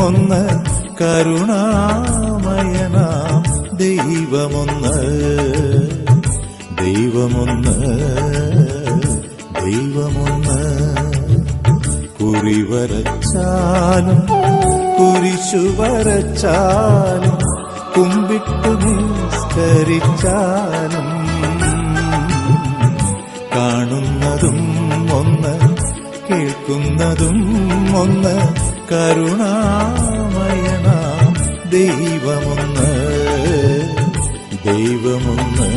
ഒന്ന് കരുണാമയനാം ദൈവമൊന്ന് ദൈവമൊന്ന് ദൈവമൊന്ന് കുറിവരച്ചാലും കുരിശു വരച്ചാലും കുമ്പിട്ടു നിസ്കരിച്ചാലും കാണുന്നതും ഒന്ന് കേൾക്കുന്നതും ഒന്ന് കരുണാമയനാം ദൈവമൊന്ന് ദൈവമൊന്ന്